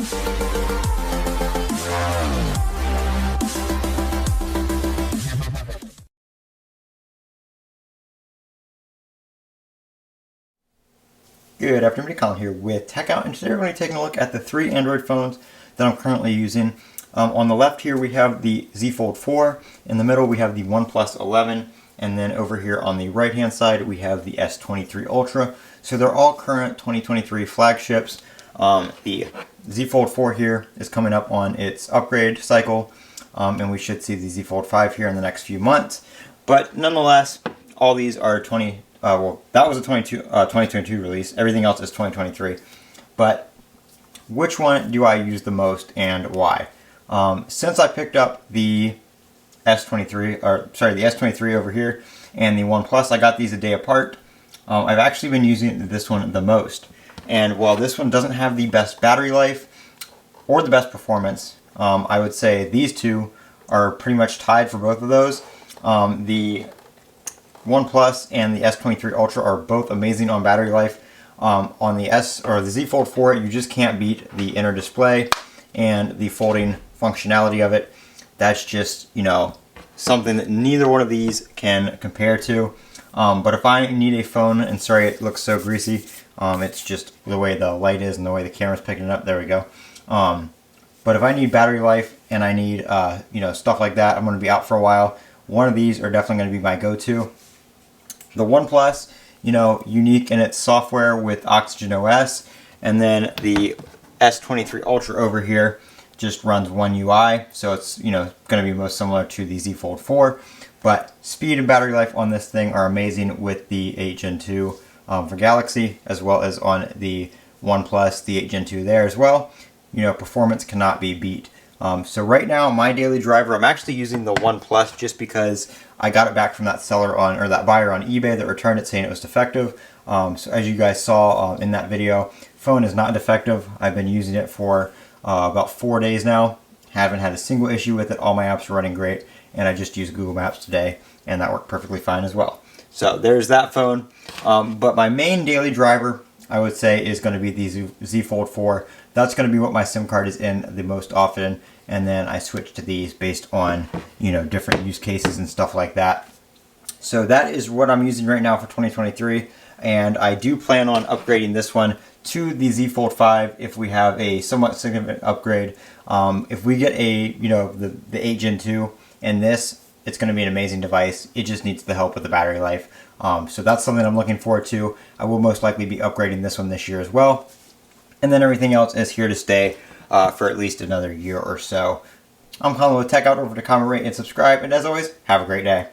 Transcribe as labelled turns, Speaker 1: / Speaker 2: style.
Speaker 1: Good afternoon, Colin here with Techout, and today we're going to be taking a look at the 3 Android phones that I'm currently using. On the left here we have the Z Fold 4, in the middle we have the OnePlus 11, and then over here on the right hand side we have the S23 Ultra. So they're all current 2023 flagships. The Z Fold 4 here is coming up on its upgrade cycle, and we should see the Z Fold 5 here in the next few months. But nonetheless, all these are well, that was a 2022 release. Everything else is 2023. But which one do I use the most and why? Since I picked up the S23, the S23 over here and the OnePlus, I got these a day apart. I've actually been using this one the most. And while this one doesn't have the best battery life or the best performance, I would say these two are pretty much tied for both of those. The OnePlus and the S23 Ultra are both amazing on battery life. On the Z Fold 4, you just can't beat the inner display and the folding functionality of it. That's just, something that neither one of these can compare to. But if I need a phone, and sorry it looks so greasy, it's just the way the light is and the way the camera's picking it up. There we go. But if I need battery life and I need stuff like that, I'm going to be out for a while, one of these are definitely going to be my go-to. The OnePlus, unique in its software with Oxygen OS, and then the S23 Ultra over here just runs one UI, so it's going to be most similar to the Z Fold 4. But speed and battery life on this thing are amazing with the 8 Gen 2 for Galaxy, as well as on the OnePlus, the 8 Gen 2 there as well. Performance cannot be beat. So right now, my daily driver, I'm actually using the OnePlus just because I got it back from that that buyer on eBay that returned it saying it was defective. So as you guys saw in that video, phone is not defective. I've been using it for about 4 days now. Haven't had a single issue with it. All my apps are running great, and I just used Google Maps today, and that worked perfectly fine as well. So there's that phone. But my main daily driver, I would say, is going to be the Z Fold 4. That's going to be what my SIM card is in the most often, and then I switch to these based on different use cases and stuff like that. So that is what I'm using right now for 2023, and I do plan on upgrading this one to the Z Fold 5 if we have a somewhat significant upgrade. If we get the 8 Gen 2 and this, it's going to be an amazing device. It just needs the help with the battery life. So that's something I'm looking forward to. I will most likely be upgrading this one this year as well. And then everything else is here to stay for at least another year or so. I'm Colin with Techout. Over to comment, rate, and subscribe. And as always, have a great day.